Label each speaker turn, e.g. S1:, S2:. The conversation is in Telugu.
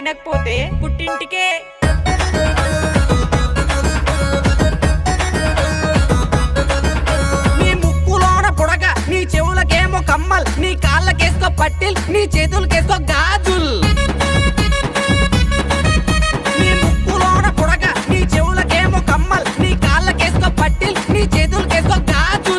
S1: వినకపోతే పుట్టింటికే.
S2: నీ ముక్కులోన పుడక, నీ చెవులకేమో కమ్మల్, నీ కాళ్ళకేసుకో పట్టిల్, నీ చేతులకేసుకో గాజు.